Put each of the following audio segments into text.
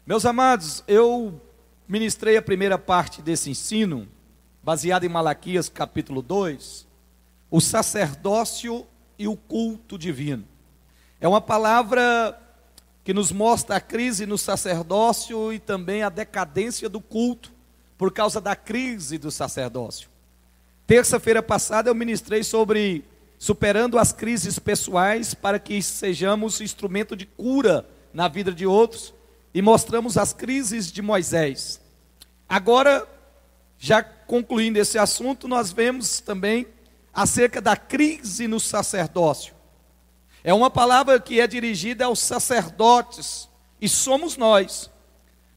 Meus amados, eu ministrei a primeira parte desse ensino, baseado em Malaquias capítulo 2, o sacerdócio e o culto divino. É uma palavra que nos mostra a crise no sacerdócio e também a decadência do culto, por causa da crise do sacerdócio. Terça-feira passada eu ministrei sobre superando as crises pessoais para que sejamos instrumento de cura na vida de outros, e mostramos as crises de Moisés. Agora, já concluindo esse assunto, nós vemos também acerca da crise no sacerdócio. É uma palavra que é dirigida aos sacerdotes, e somos nós,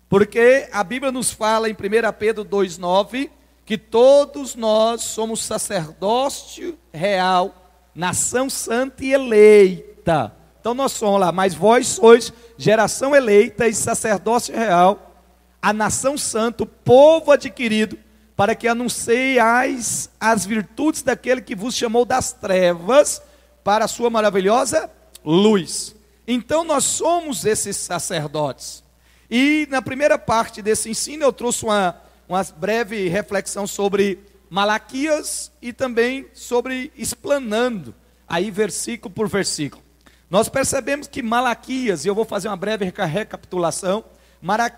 porque a Bíblia nos fala em 1 Pedro 2,9, que todos nós somos sacerdócio real, nação santa e eleita. Então nós somos lá, mas vós sois geração eleita e sacerdócio real, a nação santa, o povo adquirido, para que anunciais as virtudes daquele que vos chamou das trevas para a sua maravilhosa luz. Então nós somos esses sacerdotes. E na primeira parte desse ensino eu trouxe uma breve reflexão sobre Malaquias e também sobre explanando, aí versículo por versículo. Nós percebemos que Malaquias, e eu vou fazer uma breve recapitulação,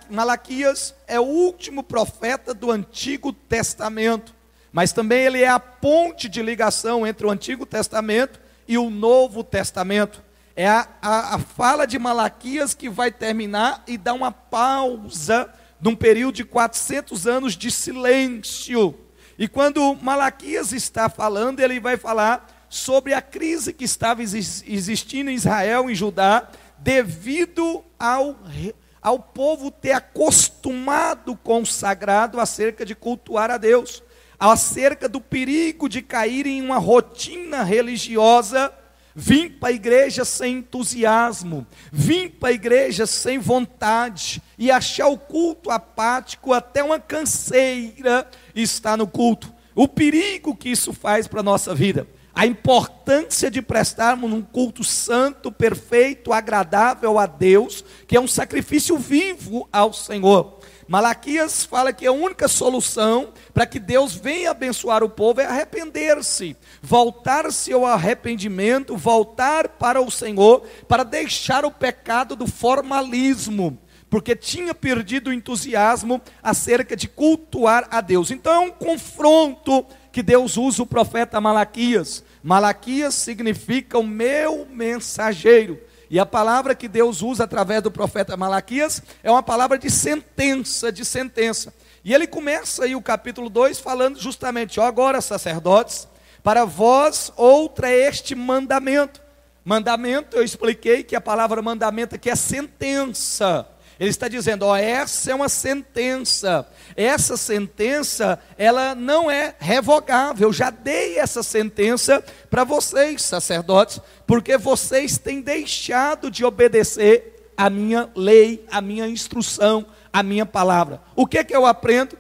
Malaquias é o último profeta do Antigo Testamento, mas também ele é a ponte de ligação entre o Antigo Testamento e o Novo Testamento. É a fala de Malaquias que vai terminar e dar uma pausa de um período de 400 anos de silêncio. E quando Malaquias está falando, ele vai falar sobre a crise que estava existindo em Israel, em Judá, devido ao povo ter acostumado com o sagrado acerca de cultuar a Deus, acerca do perigo de cair em uma rotina religiosa, vim para a igreja sem entusiasmo, vim para a igreja sem vontade, e achar o culto apático, até uma canseira está no culto. O perigo que isso faz para a nossa vida. A importância de prestarmos um culto santo, perfeito, agradável a Deus, que é um sacrifício vivo ao Senhor. Malaquias fala que a única solução para que Deus venha abençoar o povo é arrepender-se, voltar-se ao arrependimento, voltar para o Senhor, para deixar o pecado do formalismo, porque tinha perdido o entusiasmo acerca de cultuar a Deus. Então é um confronto que Deus usa o profeta Malaquias. Malaquias significa o meu mensageiro. E a palavra que Deus usa através do profeta Malaquias é uma palavra de sentença, de sentença. E ele começa aí o capítulo 2 falando justamente, ó, agora sacerdotes, para vós outra é este mandamento. Mandamento, eu expliquei que a palavra mandamento aqui é sentença. Ele está dizendo, ó, essa é uma sentença. Essa sentença, ela não é revogável. Eu já dei essa sentença para vocês, sacerdotes, porque vocês têm deixado de obedecer a minha lei, a minha instrução, a minha palavra. O que é que eu aprendo?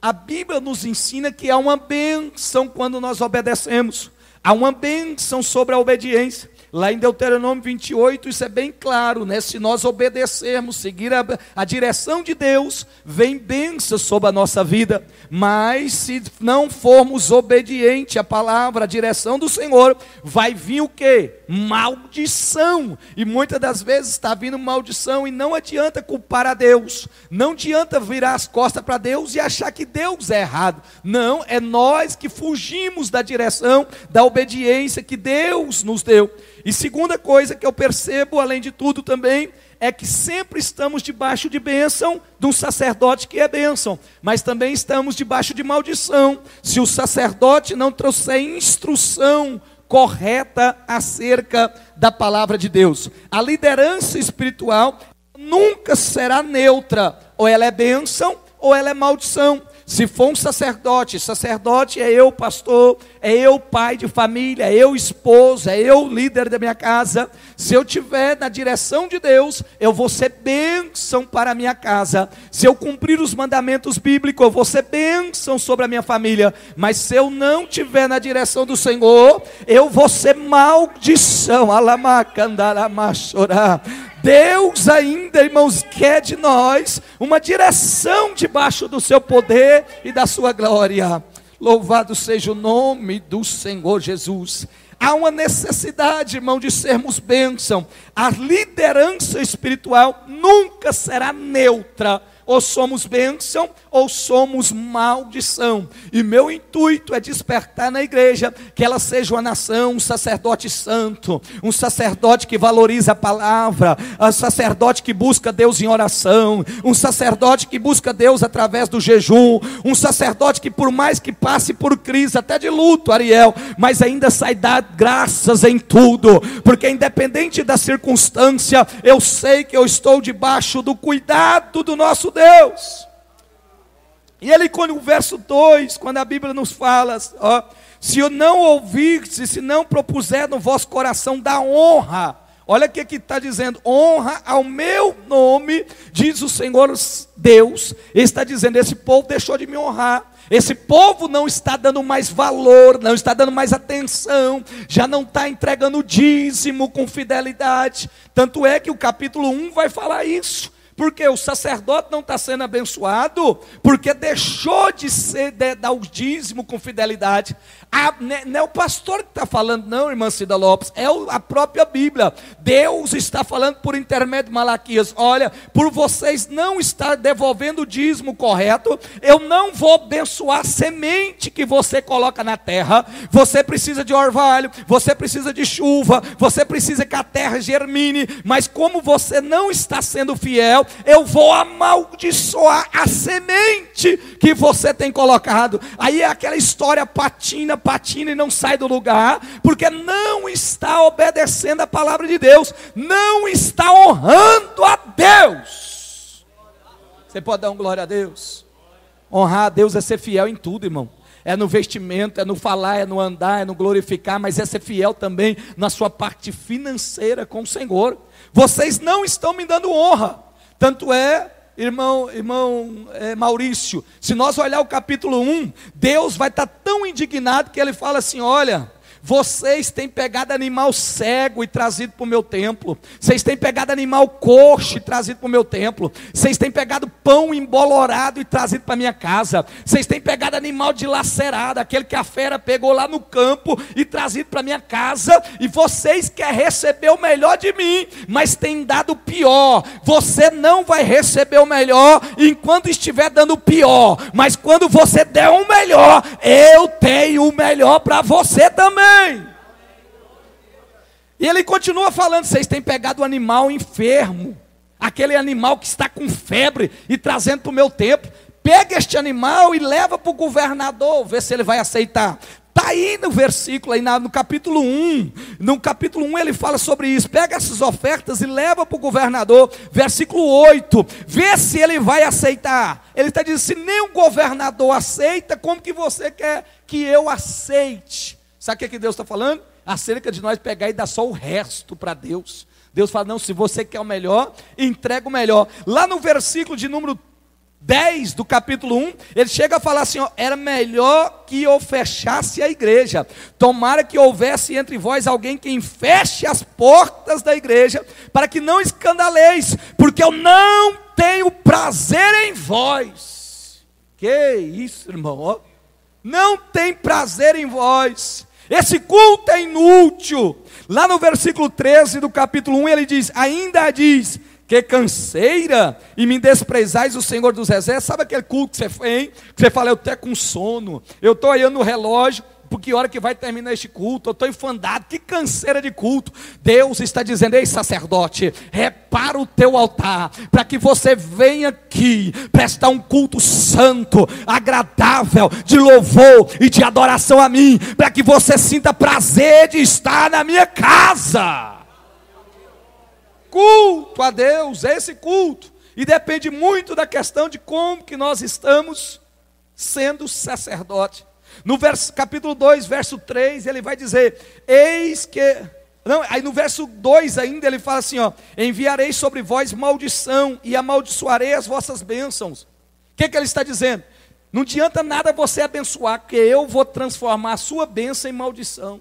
A Bíblia nos ensina que há uma bênção quando nós obedecemos. Há uma bênção sobre a obediência. Lá em Deuteronômio 28, isso é bem claro, né? Se nós obedecermos, seguir a direção de Deus, vem bênção sobre a nossa vida. Mas se não formos obedientes à palavra, à direção do Senhor, vai vir o quê? Maldição. E muitas das vezes está vindo maldição e não adianta culpar a Deus. Não adianta virar as costas para Deus e achar que Deus é errado. Não, é nós que fugimos da direção, da obediência que Deus nos deu. E segunda coisa que eu percebo, além de tudo também, é que sempre estamos debaixo de bênção de um sacerdote que é bênção, mas também estamos debaixo de maldição, se o sacerdote não trouxer instrução correta acerca da palavra de Deus. A liderança espiritual nunca será neutra, ou ela é bênção ou ela é maldição. Se for um sacerdote, sacerdote é eu pastor, é eu pai de família, é eu esposo, é eu líder da minha casa. Se eu estiver na direção de Deus, eu vou ser bênção para a minha casa. Se eu cumprir os mandamentos bíblicos, eu vou ser bênção sobre a minha família. Mas se eu não estiver na direção do Senhor, eu vou ser maldição. Deus ainda, irmãos, quer de nós uma direção debaixo do seu poder e da sua glória. Louvado seja o nome do Senhor Jesus. Há uma necessidade, irmão, de sermos bênção. A liderança espiritual nunca será neutra. Ou somos bênção, ou somos maldição. E meu intuito é despertar na igreja que ela seja uma nação, um sacerdote santo, um sacerdote que valoriza a palavra, um sacerdote que busca Deus em oração, um sacerdote que busca Deus através do jejum, um sacerdote que, por mais que passe por crise, até de luto, Ariel, mas ainda sai dar graças em tudo, porque independente da circunstância, eu sei que eu estou debaixo do cuidado do nosso Deus. E ele, quando o verso 2, quando a Bíblia nos fala, ó, se eu não ouvirse, se não propuser no vosso coração da honra, olha o que está dizendo, honra ao meu nome, diz o Senhor Deus. Ele está dizendo, esse povo deixou de me honrar, esse povo não está dando mais valor, não está dando mais atenção, já não está entregando o dízimo com fidelidade. Tanto é que o capítulo 1 vai falar isso. Porque o sacerdote não está sendo abençoado, porque deixou de dar o dízimo com fidelidade. Não é o pastor que está falando, não, irmã Cida Lopes, é a própria Bíblia. Deus está falando por intermédio de Malaquias, olha, por vocês não estar devolvendo o dízimo correto, eu não vou abençoar a semente que você coloca na terra. Você precisa de orvalho, você precisa de chuva, você precisa que a terra germine, mas como você não está sendo fiel, eu vou amaldiçoar a semente que você tem colocado. Aí é aquela história patina e não sai do lugar, porque não está obedecendo a palavra de Deus, não está honrando a Deus. Você pode dar um glória a Deus? Honrar a Deus é ser fiel em tudo, irmão. É no vestimento, é no falar, é no andar, é no glorificar, mas é ser fiel também na sua parte financeira com o Senhor. Vocês não estão me dando honra. Tanto é, irmão Maurício, se nós olhar o capítulo 1, Deus vai estar tão indignado que ele fala assim, olha, vocês têm pegado animal cego e trazido para o meu templo, vocês têm pegado animal coxo e trazido para o meu templo, vocês têm pegado pão embolorado e trazido para a minha casa, vocês têm pegado animal dilacerado, aquele que a fera pegou lá no campo e trazido para a minha casa, e vocês querem receber o melhor de mim, mas têm dado o pior. Você não vai receber o melhor enquanto estiver dando o pior, mas quando você der o melhor, eu tenho o melhor para você também. E ele continua falando, vocês têm pegado o animal enfermo, aquele animal que está com febre e trazendo para o meu templo. Pega este animal e leva para o governador, vê se ele vai aceitar. Está aí no versículo, aí no capítulo 1. No capítulo 1 ele fala sobre isso. Pega essas ofertas e leva para o governador. Versículo 8. Vê se ele vai aceitar. Ele está dizendo, se nem o governador aceita, como que você quer que eu aceite? Sabe o que Deus está falando? Acerca de nós pegar e dar só o resto para Deus. Deus fala, não, se você quer o melhor, entrega o melhor. Lá no versículo de número 10 do capítulo 1, ele chega a falar assim, ó, era melhor que eu fechasse a igreja. Tomara que houvesse entre vós alguém que feche as portas da igreja, para que não escandaleis, porque eu não tenho prazer em vós. Que isso, irmão, ó. Não tem prazer em vós. Esse culto é inútil. Lá no versículo 13 do capítulo 1 ele diz, ainda diz, que canseira e me desprezais o Senhor dos Exércitos. Sabe aquele culto que você fez, que você fala, eu estou com sono, eu estou olhando no relógio, porque hora que vai terminar este culto, eu estou enfadado, que canseira de culto. Deus está dizendo, ei sacerdote, repara o teu altar, para que você venha aqui, prestar um culto santo, agradável, de louvor e de adoração a mim, para que você sinta prazer de estar na minha casa. Culto a Deus, esse culto, e depende muito da questão de como que nós estamos sendo sacerdote. No capítulo 2, verso 3, ele vai dizer, eis que... Não, aí no verso 2 ainda ele fala assim, ó, enviarei sobre vós maldição e amaldiçoarei as vossas bênçãos. O que ele está dizendo? Não adianta nada você abençoar, porque eu vou transformar a sua bênção em maldição.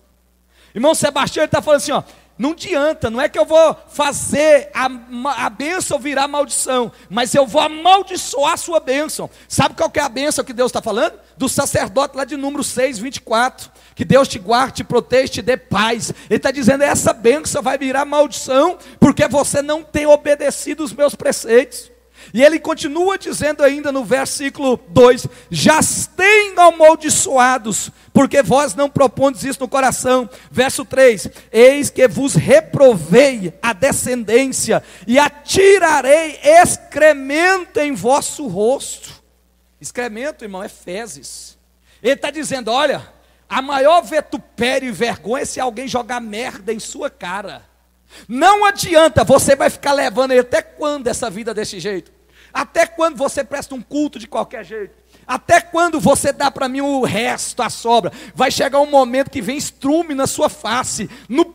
Irmão Sebastião, ele está falando assim, ó, Não adianta, não é que eu vou fazer a bênção virar maldição, mas eu vou amaldiçoar a sua bênção. Sabe qual que é a bênção que Deus está falando? Do sacerdote lá de número 6, 24. Que Deus te guarde, te proteja, te dê paz. Ele está dizendo, essa bênção vai virar maldição, porque você não tem obedecido os meus preceitos. E ele continua dizendo ainda no versículo 2: já tenho amaldiçoados, porque vós não propondes isso no coração. Verso 3: eis que vos reprovei a descendência, e atirarei excremento em vosso rosto. Excremento, irmão, é fezes. Ele está dizendo, olha, a maior vitupério e vergonha é se alguém jogar merda em sua cara. Não adianta, você vai ficar levando ele até quando essa vida desse jeito? Até quando você presta um culto de qualquer jeito? Até quando você dá para mim o resto, a sobra? Vai chegar um momento que vem estrume na sua face,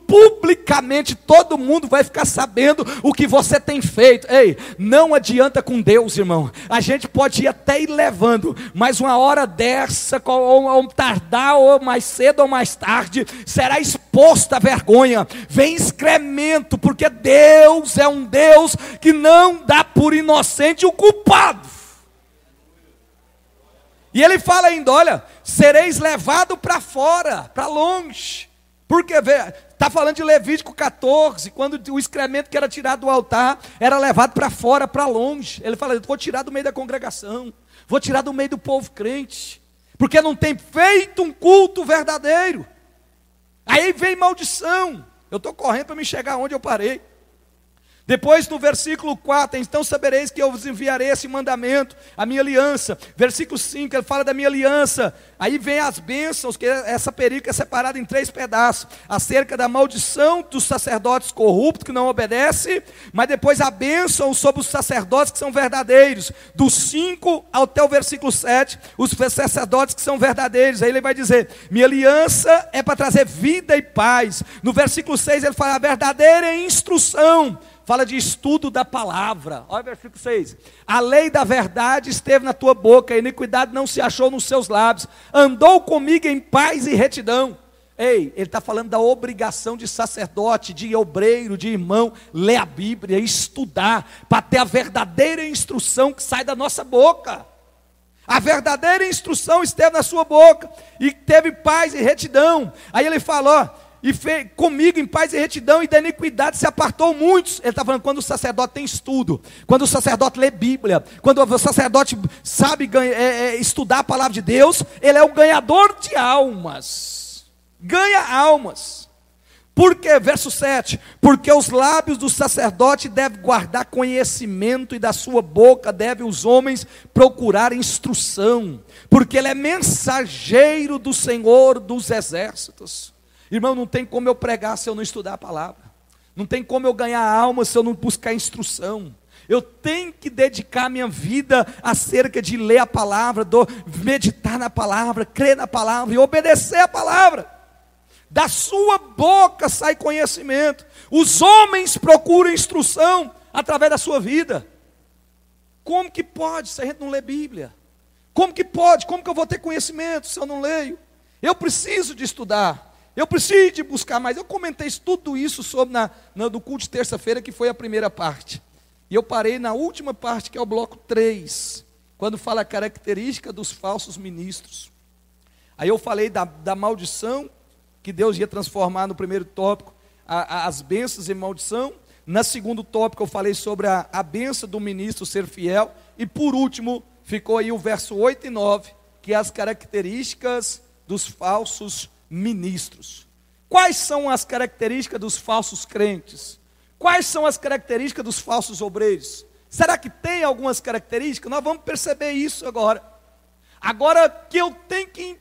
publicamente todo mundo vai ficar sabendo o que você tem feito. Ei, não adianta com Deus, irmão. A gente pode ir até ir levando, mas uma hora dessa, ou tardar, ou mais cedo ou mais tarde, será exposta a vergonha. Vem excremento, porque Deus é um Deus que não dá por inocente o culpado. E ele fala ainda, olha, sereis levado para fora, para longe. Porque está falando de Levítico 14, quando o excremento que era tirado do altar, era levado para fora, para longe. Ele fala, vou tirar do meio da congregação, vou tirar do meio do povo crente, porque não tem feito um culto verdadeiro. Aí vem maldição. Eu estou correndo para me chegar onde eu parei. Depois no versículo 4, então sabereis que eu vos enviarei esse mandamento, a minha aliança. Versículo 5, ele fala da minha aliança. Aí vem as bênçãos, que essa perícola é separada em 3 pedaços. Acerca da maldição dos sacerdotes corruptos, que não obedecem. Mas depois a bênção sobre os sacerdotes que são verdadeiros. Do 5 até o versículo 7, os sacerdotes que são verdadeiros. Aí ele vai dizer, minha aliança é para trazer vida e paz. No versículo 6 ele fala, a verdadeira instrução. Fala de estudo da palavra. Olha o versículo 6. A lei da verdade esteve na tua boca, a iniquidade não se achou nos seus lábios. Andou comigo em paz e retidão. Ei, ele está falando da obrigação de sacerdote, de obreiro, de irmão, ler a Bíblia, estudar, para ter a verdadeira instrução que sai da nossa boca. A verdadeira instrução esteve na sua boca, e teve paz e retidão. Aí ele fala, ó, e fez comigo em paz e retidão, e da iniquidade se apartou muitos. Ele está falando quando o sacerdote tem estudo, quando o sacerdote lê Bíblia, quando o sacerdote sabe estudar a palavra de Deus, ele é o ganhador de almas, ganha almas. Por quê? Verso 7, porque os lábios do sacerdote devem guardar conhecimento, e da sua boca devem os homens procurar instrução, porque ele é mensageiro do Senhor dos exércitos. Irmão, não tem como eu pregar se eu não estudar a palavra. Não tem como eu ganhar alma se eu não buscar instrução. Eu tenho que dedicar minha vida acerca de ler a palavra, meditar na palavra, crer na palavra e obedecer a palavra. Da sua boca sai conhecimento. Os homens procuram instrução através da sua vida. Como que pode se a gente não lê Bíblia? Como que pode? Como que eu vou ter conhecimento se eu não leio? Eu preciso de estudar. Eu preciso de buscar mais. Eu comentei tudo isso sobre do culto de terça-feira, que foi a primeira parte. E eu parei na última parte, que é o bloco 3, quando fala a característica dos falsos ministros. Aí eu falei da maldição, que Deus ia transformar no primeiro tópico, as bênçãos em maldição. No segundo tópico eu falei sobre a bênção do ministro ser fiel. E por último, ficou aí o verso 8 e 9, que é as características dos falsos ministros. Quais são as características dos falsos crentes? Quais são as características dos falsos obreiros? Será que tem algumas características? Nós vamos perceber isso agora. Agora que eu tenho que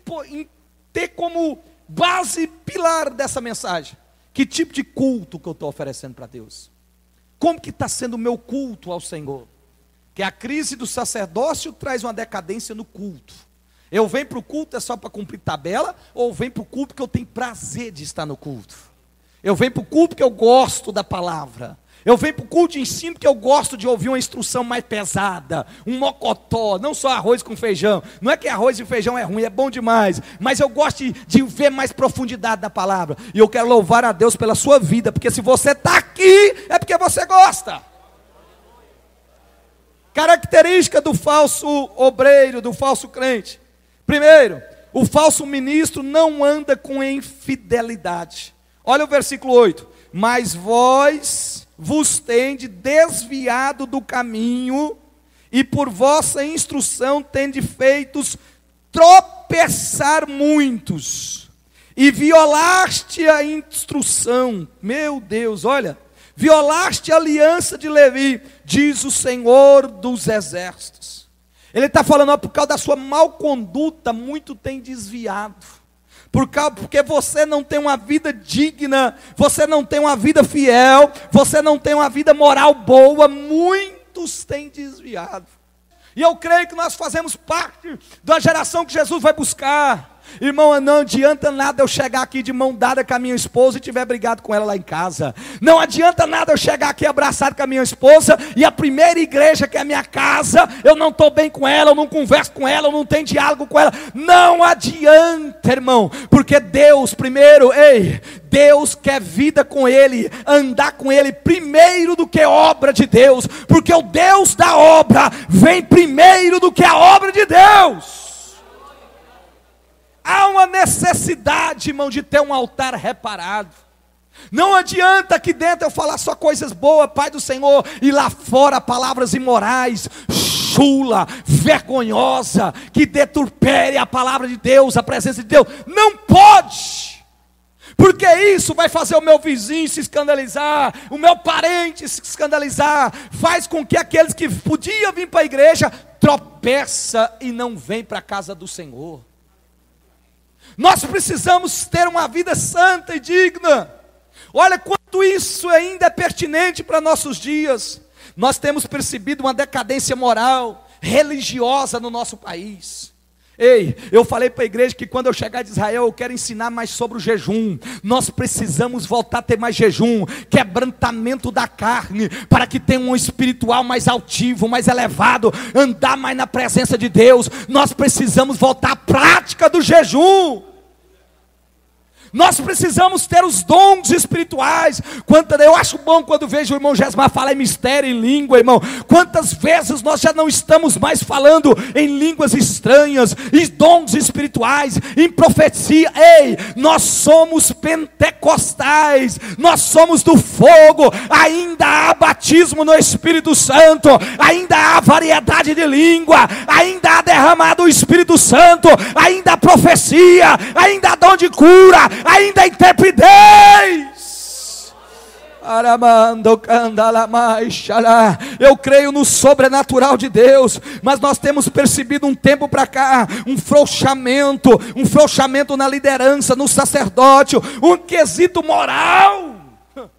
ter como base pilar dessa mensagem, que tipo de culto que eu estou oferecendo para Deus? Como que está sendo o meu culto ao Senhor? Que a crise do sacerdócio traz uma decadência no culto. Eu venho para o culto é só para cumprir tabela, ou venho para o culto porque eu tenho prazer de estar no culto? Eu venho para o culto porque eu gosto da palavra. Eu venho para o culto de ensino porque eu gosto de ouvir uma instrução mais pesada, um mocotó, não só arroz com feijão. Não é que arroz e feijão é ruim, é bom demais, mas eu gosto de ver mais profundidade da palavra. E eu quero louvar a Deus pela sua vida, porque se você está aqui, é porque você gosta. Característica do falso obreiro, do falso crente. Primeiro, o falso ministro não anda com infidelidade. Olha o versículo 8. Mas vós vos tende desviado do caminho, e por vossa instrução tende feitos tropeçar muitos, e violaste a instrução. Meu Deus, olha, violaste a aliança de Levi, diz o Senhor dos exércitos. Ele está falando, ó, por causa da sua mal conduta, muito tem desviado. Porque você não tem uma vida digna, você não tem uma vida fiel, você não tem uma vida moral boa, muitos têm desviado. E eu creio que nós fazemos parte da geração que Jesus vai buscar. Irmão, não adianta nada eu chegar aqui de mão dada com a minha esposa e tiver brigado com ela lá em casa. Não adianta nada eu chegar aqui abraçado com a minha esposa e a primeira igreja que é a minha casa, eu não estou bem com ela, eu não converso com ela, eu não tenho diálogo com ela. Não adianta, irmão, porque Deus primeiro, Deus quer vida com Ele, andar com Ele primeiro do que obra de Deus, porque o Deus da obra vem primeiro do que a obra de Deus. Há uma necessidade, irmão, de ter um altar reparado. Não adianta aqui dentro eu falar só coisas boas, Pai do Senhor, e lá fora palavras imorais, chula, vergonhosa, que deturpere a palavra de Deus, a presença de Deus. Não pode, porque isso vai fazer o meu vizinho se escandalizar, o meu parente se escandalizar, faz com que aqueles que podiam vir para a igreja tropeça e não vem para a casa do Senhor. Nós precisamos ter uma vida santa e digna. Olha quanto isso ainda é pertinente para nossos dias. Nós temos percebido uma decadência moral, religiosa no nosso país. Eu falei para a igreja que quando eu chegar de Israel eu quero ensinar mais sobre o jejum. Nós precisamos voltar a ter mais jejum, quebrantamento da carne, para que tenha um espiritual mais altivo, mais elevado, andar mais na presença de Deus. Nós precisamos voltar à prática do jejum. Nós precisamos ter os dons espirituais. Eu acho bom quando vejo o irmão Gesmar falar em mistério, em língua, irmão. Quantas vezes nós já não estamos mais falando em línguas estranhas, em dons espirituais, em profecia. Nós somos pentecostais, nós somos do fogo. Ainda há batismo no Espírito Santo, ainda há variedade de língua, ainda há derramado o Espírito Santo, ainda há profecia, ainda há dom de cura, ainda há intrepidez. Eu creio no sobrenatural de Deus, mas nós temos percebido um tempo para cá um frouxamento na liderança, no sacerdócio, um quesito moral. Eu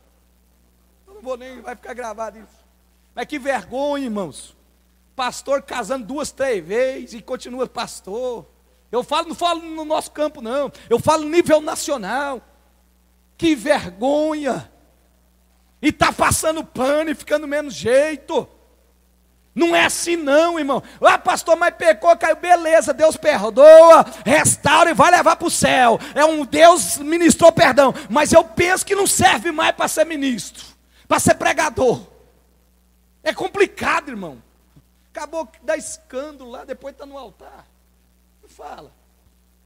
não vou nem, vai ficar gravado isso. Mas que vergonha, irmãos. Pastor casando 2, 3 vezes e continua pastor. Não falo no nosso campo não, eu falo nível nacional. Que vergonha. E está passando pano e ficando menos jeito. Não é assim não, irmão. Pastor, mas pecou, caiu, beleza, Deus perdoa, restaura e vai levar para o céu. Deus ministrou perdão, mas eu penso que não serve mais para ser ministro, para ser pregador. É complicado, irmão. Acabou que dá escândalo lá, depois está no altar. Fala,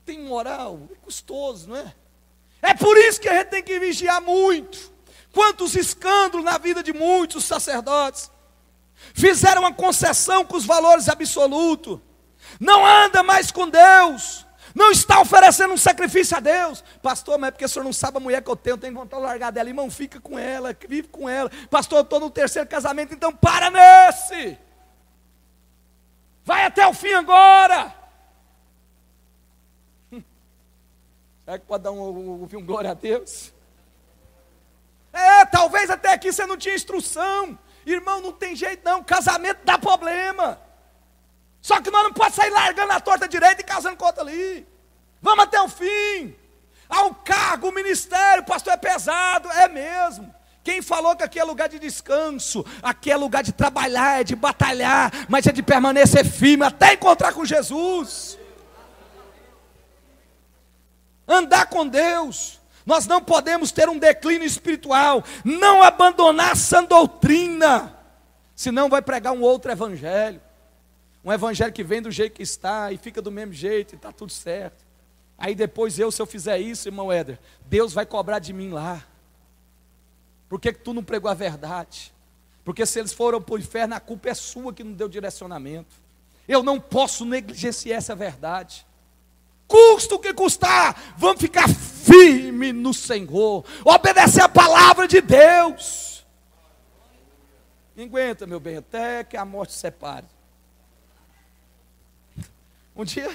tem moral, é custoso, não é? É por isso que a gente tem que vigiar muito. Quantos escândalos na vida de muitos sacerdotes fizeram uma concessão com os valores absolutos, não anda mais com Deus, não está oferecendo um sacrifício a Deus. Pastor, mas é porque o senhor não sabe a mulher que eu tenho vontade de largar dela. Irmão, fica com ela, vive com ela. Pastor, eu estou no 3º casamento, então para nesse, vai até o fim agora. Será que pode dar um glória a Deus? Talvez até aqui você não tinha instrução. Irmão, não tem jeito não, casamento dá problema. Só que nós não podemos sair largando a torta direita e casando com outra ali. Vamos até o fim. Há um cargo, o ministério, pastor, é pesado, é mesmo. Quem falou que aqui é lugar de descanso? Aqui é lugar de trabalhar, é de batalhar, mas é de permanecer firme até encontrar com Jesus. Andar com Deus. Nós não podemos ter um declínio espiritual, não abandonar a sã doutrina, senão vai pregar um outro evangelho. Um evangelho que vem do jeito que está e fica do mesmo jeito e está tudo certo. Aí depois se eu fizer isso, irmão Éder, Deus vai cobrar de mim lá. Por que tu não pregou a verdade? Porque se eles foram para o inferno, a culpa é sua que não deu direcionamento. Eu não posso negligenciar essa verdade. Custa o que custar, vamos ficar firme no Senhor, obedecer a palavra de Deus. Não aguenta, meu bem, até que a morte separe. Um dia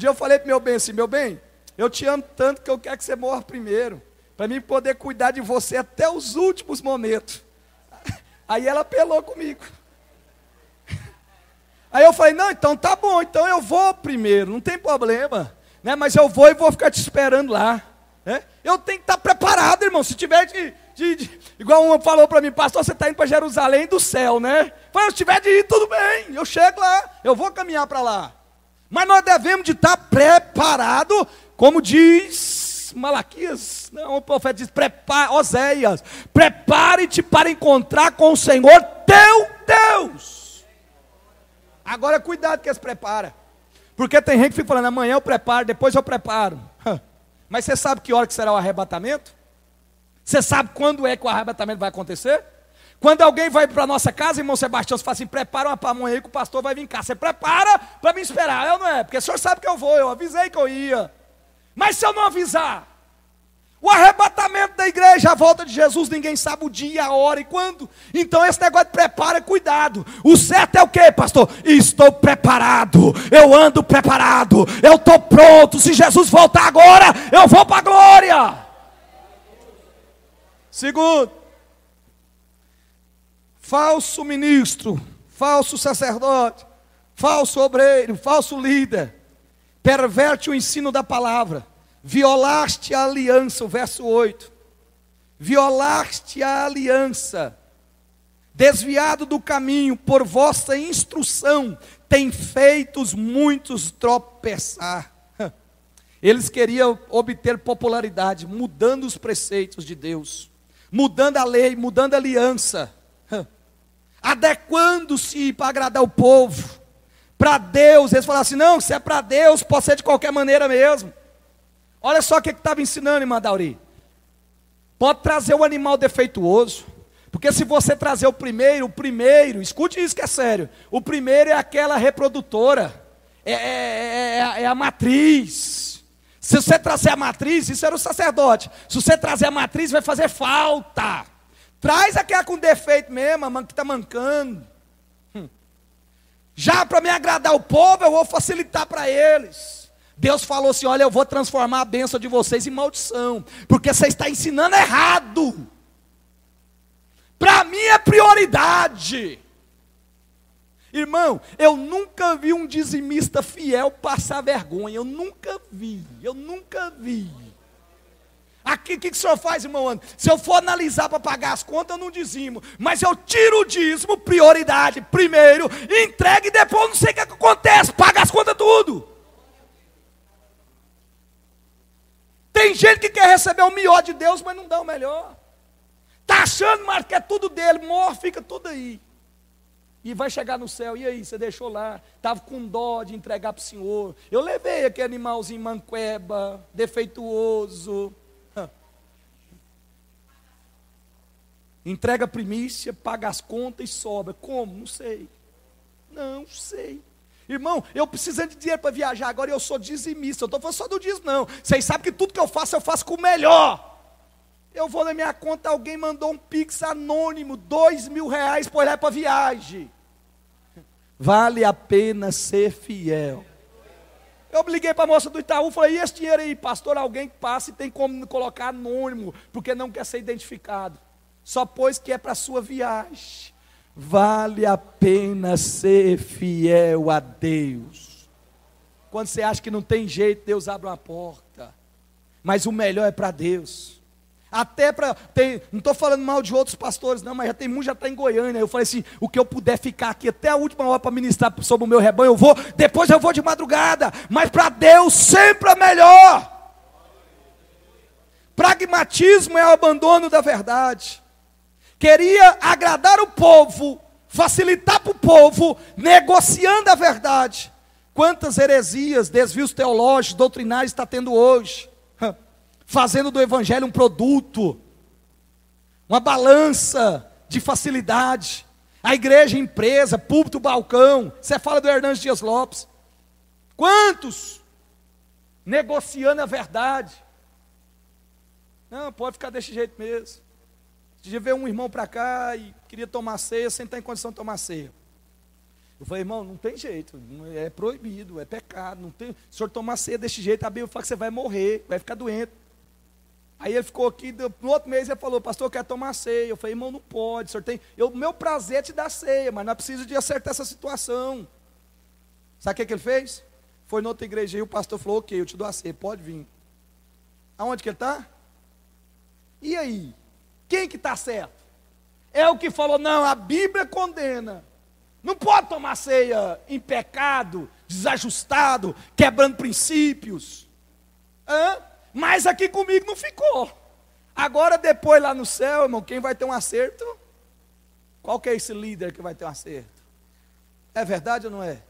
eu falei para meu bem assim: meu bem, eu te amo tanto que eu quero que você morra primeiro, para mim poder cuidar de você até os últimos momentos. Aí ela apelou comigo. Aí eu falei: não, então tá bom, então eu vou primeiro, não tem problema, né? Mas eu vou e vou ficar te esperando lá, né? Eu tenho que estar preparado, irmão. Se tiver igual uma falou para mim: pastor, você está indo para Jerusalém do céu, né? Eu falei: se tiver de ir, tudo bem, eu chego lá, eu vou caminhar para lá. Mas nós devemos de estar preparado, como diz Malaquias, não, o profeta diz, Oséias, prepare-te para encontrar com o Senhor teu Deus. Agora cuidado que eles preparam, porque tem gente que fica falando: amanhã eu preparo, depois eu preparo. Mas você sabe que hora que será o arrebatamento? Você sabe quando é que o arrebatamento vai acontecer? Quando alguém vai para a nossa casa, irmão Sebastião, você fala assim: prepara uma pamonha aí que o pastor vai vir cá. Você prepara para me esperar. Eu não é, porque o senhor sabe que eu vou, eu avisei que eu ia. Mas se eu não avisar, o arrebatamento da igreja, a volta de Jesus, ninguém sabe o dia, a hora e quando. Então esse negócio de prepara, cuidado. O certo é o quê, pastor? Estou preparado, eu ando preparado, eu estou pronto. Se Jesus voltar agora, eu vou para a glória. Segundo, falso ministro, falso sacerdote, falso obreiro, falso líder, perverte o ensino da palavra, violaste a aliança, o verso 8, violaste a aliança, desviado do caminho, por vossa instrução, tem feito muitos tropeçar. Eles queriam obter popularidade, mudando os preceitos de Deus, mudando a lei, mudando a aliança, adequando-se para agradar o povo, para Deus. Eles falaram assim: não, se é para Deus, pode ser de qualquer maneira mesmo. Olha só o que estava ensinando, irmã Dauri. Pode trazer um animal defeituoso, porque se você trazer o primeiro, escute isso que é sério, o primeiro é aquela reprodutora, é a matriz. Se você trazer a matriz, isso era o sacerdote, se você trazer a matriz vai fazer falta. Traz aquela com defeito mesmo, a que está mancando. Já para me agradar o povo, eu vou facilitar para eles. Deus falou assim: olha, eu vou transformar a bênção de vocês em maldição, porque você está ensinando errado. Para mim é prioridade. Irmão, eu nunca vi um dizimista fiel passar vergonha. Eu nunca vi. Aqui, o que o senhor faz, irmão André? Se eu for analisar para pagar as contas, eu não dizimo. Mas eu tiro o dízimo, prioridade, primeiro, entregue e depois não sei o que acontece, paga as contas tudo. Tem gente que quer receber o melhor de Deus, mas não dá o melhor. Está achando, mas que é tudo dele, morre, fica tudo aí. E vai chegar no céu, e aí, você deixou lá, estava com dó de entregar para o Senhor. Eu levei aquele animalzinho manqueba, defeituoso. Entrega a primícia, paga as contas e sobra. Como? Não sei. Não sei. Irmão, eu precisando de dinheiro para viajar agora, eu sou dizimista. Eu estou falando só do dízimo, não. Vocês sabem que tudo que eu faço com o melhor. Eu vou na minha conta, alguém mandou um pix anônimo, R$2.000, por lá para viagem. Vale a pena ser fiel. Eu liguei para a moça do Itaú, falei: e esse dinheiro aí, pastor? Alguém que passa e tem como colocar anônimo, porque não quer ser identificado. Só pois que é para a sua viagem. Vale a pena ser fiel a Deus. Quando você acha que não tem jeito, Deus abre uma porta. Mas o melhor é para Deus. Até para, não estou falando mal de outros pastores não, mas já tem muito, já está em Goiânia. Eu falei assim, o que eu puder ficar aqui até a última hora para ministrar sobre o meu rebanho, eu vou, depois eu vou de madrugada, mas para Deus sempre é melhor. Pragmatismo é o abandono da verdade. Queria agradar o povo, facilitar para o povo, negociando a verdade. Quantas heresias, desvios teológicos, doutrinários está tendo hoje? Fazendo do evangelho um produto, uma balança de facilidade. A igreja, empresa, púlpito, balcão. Você fala do Hernandes Dias Lopes. Quantos negociando a verdade? Não, pode ficar desse jeito mesmo. Dia veio um irmão para cá e queria tomar ceia sem estar em condição de tomar ceia. Eu falei, irmão, não tem jeito, é proibido, é pecado. Não tem, se o senhor tomar ceia desse jeito, a Bíblia fala que você vai morrer, vai ficar doente. Aí ele ficou aqui, no outro mês ele falou, pastor, eu quero tomar ceia. Eu falei, irmão, não pode, o senhor tem, meu prazer é te dar ceia, mas não é preciso de acertar essa situação. Sabe o que ele fez? Foi na outra igreja e o pastor falou, ok, eu te dou a ceia, pode vir. Aonde que ele está? E aí? Quem que está certo? É o que falou, não, a Bíblia condena. Não pode tomar ceia em pecado, desajustado, quebrando princípios. Mas aqui comigo não ficou. Agora depois lá no céu, irmão, quem vai ter um acerto? Qual que é esse líder que vai ter um acerto? É verdade ou não é?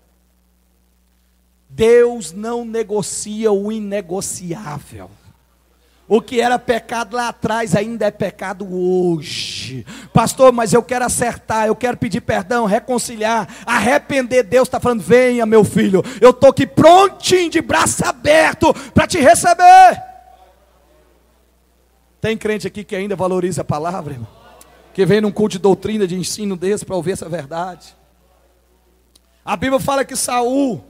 Deus não negocia o inegociável. O que era pecado lá atrás ainda é pecado hoje. Pastor, mas eu quero acertar, eu quero pedir perdão, reconciliar, arrepender. Deus está falando, venha meu filho, eu estou aqui prontinho, de braço aberto, para te receber. Tem crente aqui que ainda valoriza a palavra, irmão? Que vem num culto de doutrina, de ensino desse, para ouvir essa verdade. A Bíblia fala que Samuel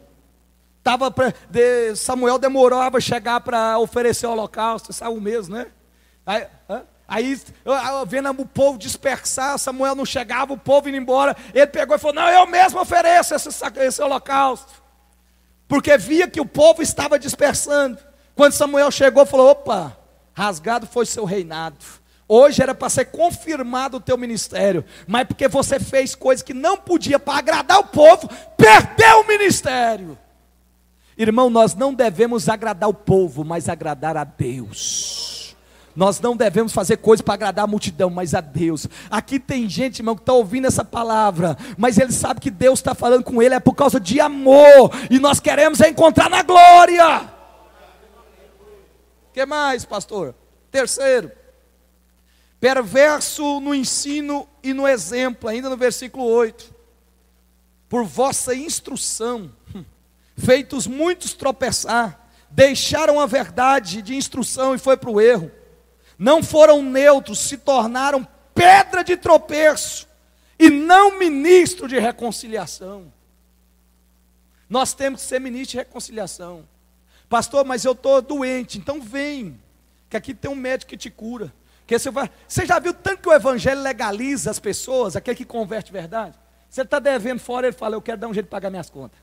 demorava a chegar para oferecer o holocausto, Saul mesmo, né? Aí vendo o povo dispersar, Samuel não chegava, o povo indo embora, ele pegou e falou, não, eu mesmo ofereço esse holocausto, porque via que o povo estava dispersando. Quando Samuel chegou, falou, opa, rasgado foi seu reinado, hoje era para ser confirmado o teu ministério, mas porque você fez coisas que não podia para agradar o povo, perdeu o ministério. Irmão, nós não devemos agradar o povo, mas agradar a Deus. Nós não devemos fazer coisas para agradar a multidão, mas a Deus. Aqui tem gente, irmão, que está ouvindo essa palavra, mas ele sabe que Deus está falando com ele, é por causa de amor, e nós queremos encontrar na glória. O que mais, pastor? Terceiro, perverso no ensino e no exemplo, ainda no versículo 8. Por vossa instrução, feitos muitos tropeçar, deixaram a verdade de instrução e foi para o erro. Não foram neutros, se tornaram pedra de tropeço e não ministro de reconciliação. Nós temos que ser ministro de reconciliação. Pastor, mas eu estou doente, então vem, que aqui tem um médico que te cura. Que você já viu tanto que o evangelho legaliza as pessoas, aquele que converte verdade? Você está devendo fora, ele fala, eu quero dar um jeito de pagar minhas contas.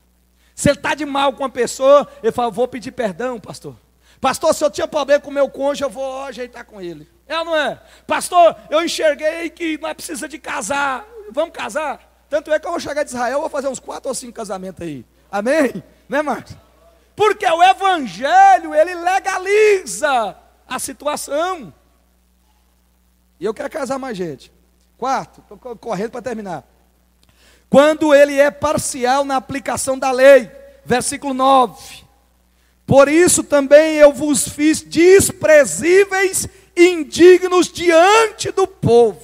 Se ele está de mal com a pessoa, ele fala, vou pedir perdão, pastor. Pastor, se eu tinha problema com o meu cônjuge, eu vou ajeitar com ele. É ou não é? Pastor, eu enxerguei que não é precisa de casar. Vamos casar? Tanto é que eu vou chegar de Israel, eu vou fazer uns 4 ou 5 casamentos aí. Amém? Né, Marcos? Porque o evangelho, ele legaliza a situação. E eu quero casar mais gente. Quarto, estou correndo para terminar. Quando ele é parcial na aplicação da lei, versículo 9. Por isso também eu vos fiz desprezíveis e indignos diante do povo.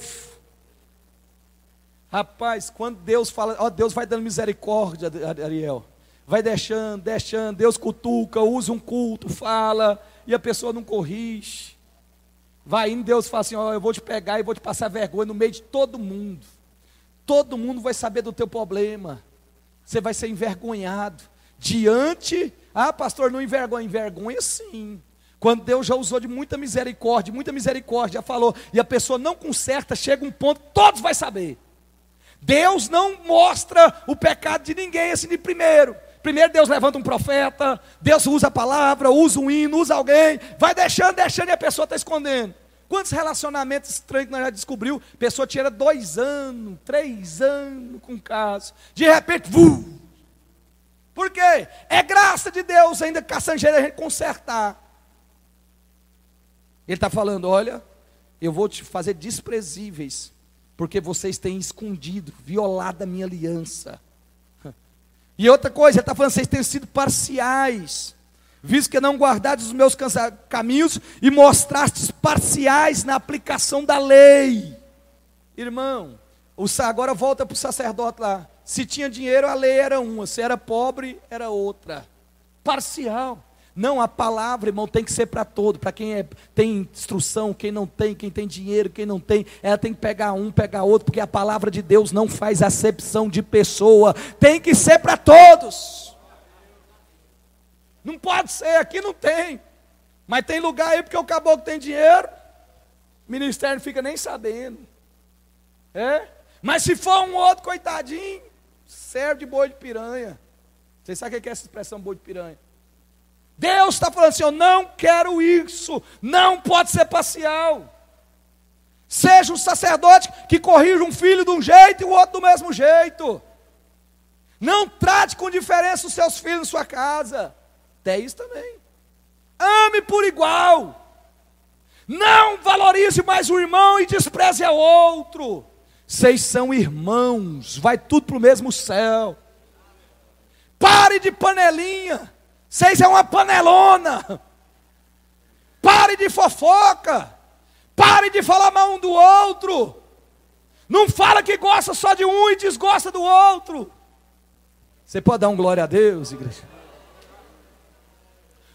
Rapaz, quando Deus fala, ó, Deus vai dando misericórdia, Ariel. Vai deixando, Deus cutuca, usa um culto, fala, e a pessoa não corrige. Vai indo, Deus fala assim, ó, eu vou te pegar e vou te passar vergonha no meio de todo mundo. Todo mundo vai saber do teu problema. Você vai ser envergonhado. Diante, pastor, não envergonha. Envergonha sim. Quando Deus já usou de muita misericórdia, já falou, e a pessoa não conserta, chega um ponto, todos vão saber. Deus não mostra o pecado de ninguém assim de primeiro. Primeiro Deus levanta um profeta, Deus usa a palavra, usa um hino, usa alguém, vai deixando e a pessoa está escondendo. Quantos relacionamentos estranhos que nós já descobriu? A pessoa tira 2 anos, 3 anos com caso. De repente, Por quê? É graça de Deus ainda caçanjeira a gente consertar. Ele está falando, olha, eu vou te fazer desprezíveis, porque vocês têm escondido, violado a minha aliança. E outra coisa, ele está falando, vocês têm sido parciais, visto que não guardaste os meus caminhos e mostrastes parciais na aplicação da lei. Irmão, agora volta para o sacerdote lá. Se tinha dinheiro, a lei era uma, se era pobre, era outra. Parcial. Não, a palavra, irmão, tem que ser para todo, para quem tem instrução, quem não tem, quem tem dinheiro, quem não tem, ela tem que pegar um, pegar outro, porque a palavra de Deus não faz acepção de pessoa, tem que ser para todos. Não pode ser, aqui não tem, mas tem lugar aí porque o caboclo tem dinheiro, o ministério não fica nem sabendo, mas se for um outro coitadinho, serve de boi de piranha. Vocês sabem o que é essa expressão boi de piranha? Deus está falando assim, eu não quero isso, não pode ser parcial. Seja um sacerdote que corrija um filho de um jeito e o outro do mesmo jeito. Não trate com diferença os seus filhos em sua casa. Até isso também. Ame por igual. Não valorize mais o irmão e despreze o outro. Vocês são irmãos, vai tudo para o mesmo céu. Pare de panelinha. Vocês é uma panelona. Pare de fofoca. Pare de falar mal um do outro. Não fala que gosta só de um e desgosta do outro. Você pode dar um glória a Deus, igreja?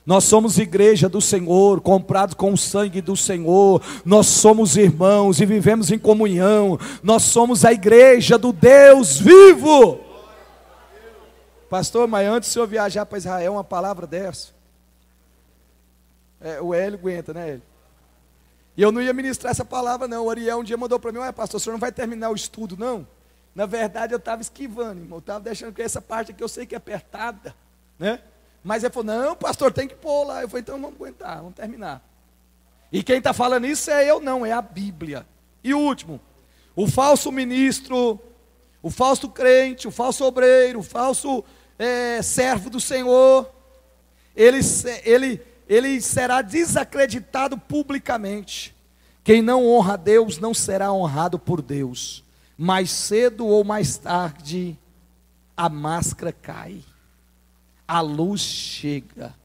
Nós somos igreja do Senhor, comprados com o sangue do Senhor. Nós somos irmãos e vivemos em comunhão. Nós somos a igreja do Deus vivo. Pastor, mas antes de o senhor viajar para Israel, uma palavra dessa? O Hélio aguenta, né, Hélio? E eu não ia ministrar essa palavra, não. O Ariel um dia mandou para mim, pastor, o senhor não vai terminar o estudo, não? Na verdade, eu estava esquivando, irmão. Eu estava deixando que essa parte aqui eu sei que é apertada, né? Mas ele falou, não, pastor, tem que pôr lá. Eu falei, então vamos aguentar, vamos terminar. E quem está falando isso é eu não, é a Bíblia. E o último, o falso ministro, o falso crente, o falso obreiro, o falso servo do Senhor, ele será desacreditado publicamente. Quem não honra a Deus não será honrado por Deus. Mais cedo ou mais tarde, a máscara cai. A luz chega.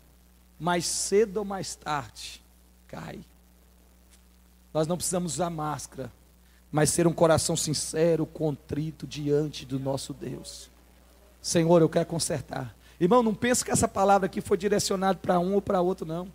Mais cedo ou mais tarde, cai. Nós não precisamos usar máscara, mas ser um coração sincero, contrito diante do nosso Deus. Senhor, eu quero consertar. Irmão, não pense que essa palavra aqui foi direcionada para um ou para outro, não.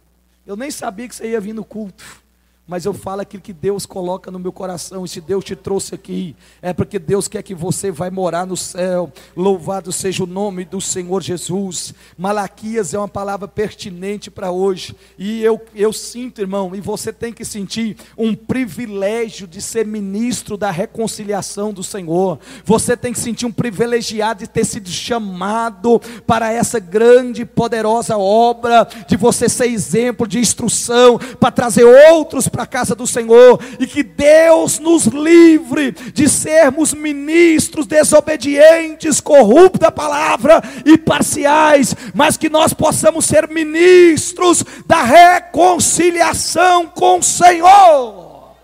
Eu nem sabia que você ia vir no culto. Mas eu falo aquilo que Deus coloca no meu coração. E se Deus te trouxe aqui, é porque Deus quer que você vai morar no céu. Louvado seja o nome do Senhor Jesus. Malaquias é uma palavra pertinente para hoje. E eu sinto, irmão, e você tem que sentir um privilégio de ser ministro da reconciliação do Senhor. Você tem que sentir um privilegiado de ter sido chamado para essa grande e poderosa obra, de você ser exemplo de instrução, para trazer outros para a casa do Senhor, e que Deus nos livre de sermos ministros desobedientes, corruptos da palavra e parciais, mas que nós possamos ser ministros da reconciliação com o Senhor.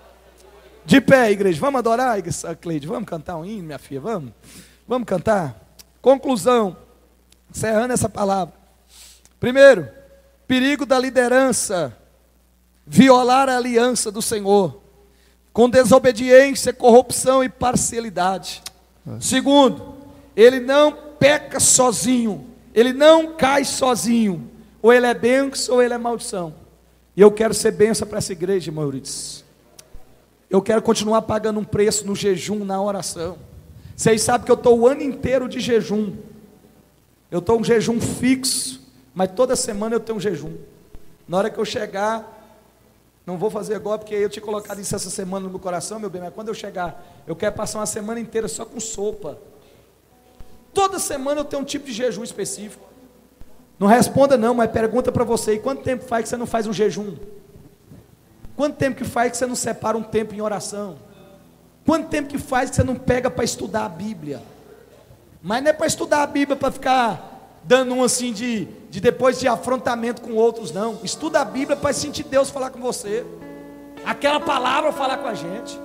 De pé, igreja, vamos adorar, Cleide, vamos cantar um hino, minha filha, vamos cantar. Conclusão, encerrando essa palavra. Primeiro, perigo da liderança: violar a aliança do Senhor, com desobediência, corrupção e parcialidade. Segundo, ele não peca sozinho, ele não cai sozinho, ou ele é bênção ou ele é maldição. E eu quero ser bênção para essa igreja, Maurício. Eu quero continuar pagando um preço no jejum, na oração. Vocês sabem que eu estou o ano inteiro de jejum. Eu estou um jejum fixo, mas toda semana eu tenho um jejum. Na hora que eu chegar, não vou fazer agora, porque eu tinha colocado isso essa semana no meu coração, meu bem, mas quando eu chegar, eu quero passar uma semana inteira só com sopa. Toda semana eu tenho um tipo de jejum específico. Não responda não, mas pergunta para você, e quanto tempo faz que você não faz um jejum? Quanto tempo que faz que você não separa um tempo em oração? Quanto tempo que faz que você não pega para estudar a Bíblia? Mas não é para estudar a Bíblia para ficar dando um assim de depois de afrontamento com outros, não. Estuda a Bíblia para sentir Deus falar com você, aquela palavra falar com a gente.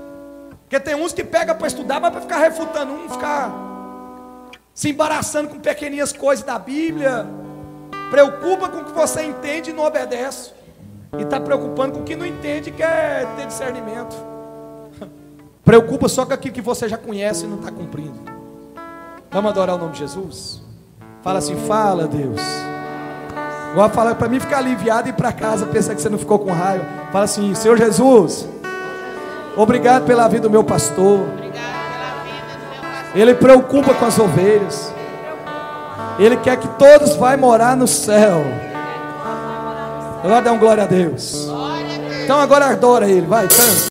Porque tem uns que pegam para estudar, mas para ficar refutando um, ficar se embaraçando com pequeninhas coisas da Bíblia. Preocupa com o que você entende e não obedece. E está preocupando com o que não entende e quer ter discernimento. Preocupa só com aquilo que você já conhece e não está cumprindo. Vamos adorar o nome de Jesus? Fala assim, fala Deus. Agora fala para mim ficar aliviado e ir para casa, pensar que você não ficou com raiva. Fala assim, Senhor Jesus, obrigado pela vida do meu pastor. Ele preocupa com as ovelhas. Ele quer que todos vão morar no céu. Agora dá um glória a Deus. Então agora adora Ele, vai, canta.